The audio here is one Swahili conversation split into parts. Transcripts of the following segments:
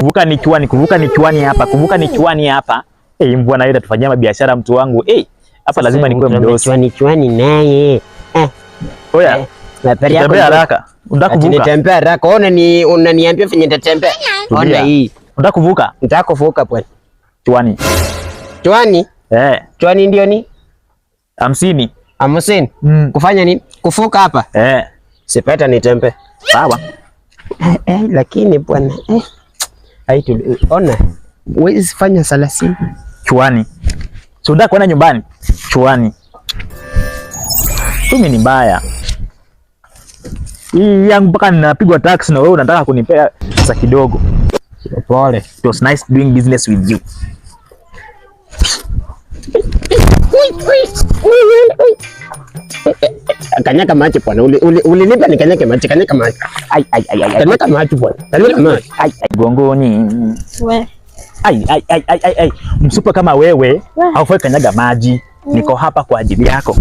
Kuvuka ni chuani hapa. Mbwa na yeye tufanyia biashara mtu wangu. Hapa lazima nikuwe mdosi. Chuani naye. Oya. Tembea haraka. Unataka kuvuka? Nitembea haraka. Unaniambia venye nitatembea. Ona hii. Unataka kuvuka? Nataka kuvuka bwana. Chuani. Chuani ndio ni 50. 50. Kufanya nini? Kuvuka hapa? Sipata nitembee. Sawa. Lakini bwana ona wewe fanya 30 chuani. So unataka kwenda nyumbani? Chuani. Mimi ni mbaya. Hii yangu mpaka ninapigwa tax na wewe unataka kunipea pesa kidogo. Pole. It was nice doing business with you. Kanyaka maji bwana. Ulinipa ni kanyaka maji. Kanyaka maji bwana. Kanyaka maji. Gongoni. We. Msupa kama wewe haufai kanyaga maji. Niko hapa kwa ajili yako.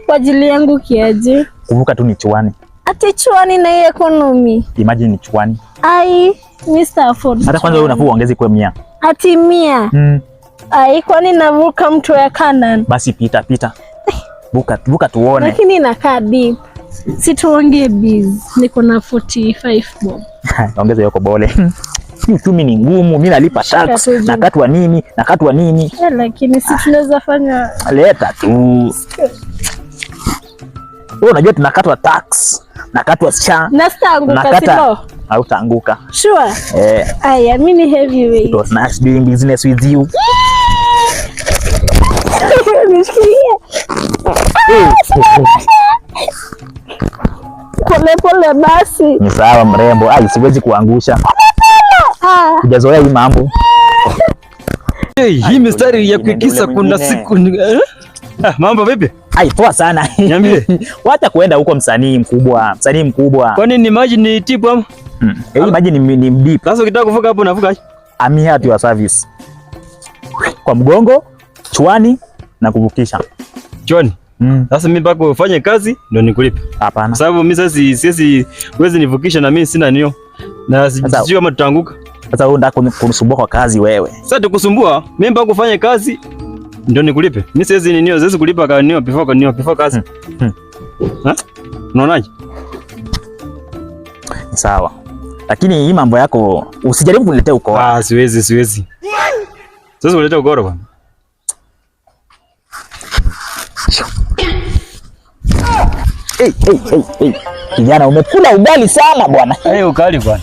Kwa ajili yangu kiaje? Kuvuka tu ni chuani. Ati chuani na economy. Imagine ni chuani. Mr. Afford. Hata kwanza wewe unafua ongeze kwa 100. Ati 100. Kwani navuka mto ya Canaan? Basi pita. Vuka tuone. Lakini inakaa deep. Situongee biz. Niko na 45 bob. Ongeza yoko bole. Uchumi ni ngumu, mimi nalipa tax, nakatwa nini? Lakini si tunaweza fanya. Leta tu. Wewe unajua tunakatwa tax, nakatwa SHA. Nastanguka sio? Hautaanguka. Sure. Mimi heavyweight. It was nice doing business with you. Pole basi. Ni sawa mrembo. Siwezi kuangusha. Hujazoea hii mambo. Hii mistari ya kuikisa kuna siku. Mambo vipi? Poa sana. Niambie. Wacha kuenda huko msanii mkubwa. Kwani ni maji ni tipu ama? Hii maji ni deep. Sasa ukitaka kuvuka hapo unavuka. I'm here at your service. Kwa mgongo, chuani na kuvukisha. Chuani? Sasa mimi mpaka ufanye kazi ndio nikulipe. Hapana. Sababu mimi sasa siwezi nivukisha na mimi sina nio. Na sijui kama tutaanguka. Sasa wewe unataka kunisumbua kwa kazi wewe. Sasa tukusumbua, mimi mpaka ufanye kazi ndio nikulipe. Mimi siwezi kulipa before kazi. Unaonaje? Sawa. Lakini hii mambo yako usijaribu kuniletea ukora. Siwezi. Siwezi kuletea ukora bwana. Kijana umekula ugali sana bwana. Ukali bwana.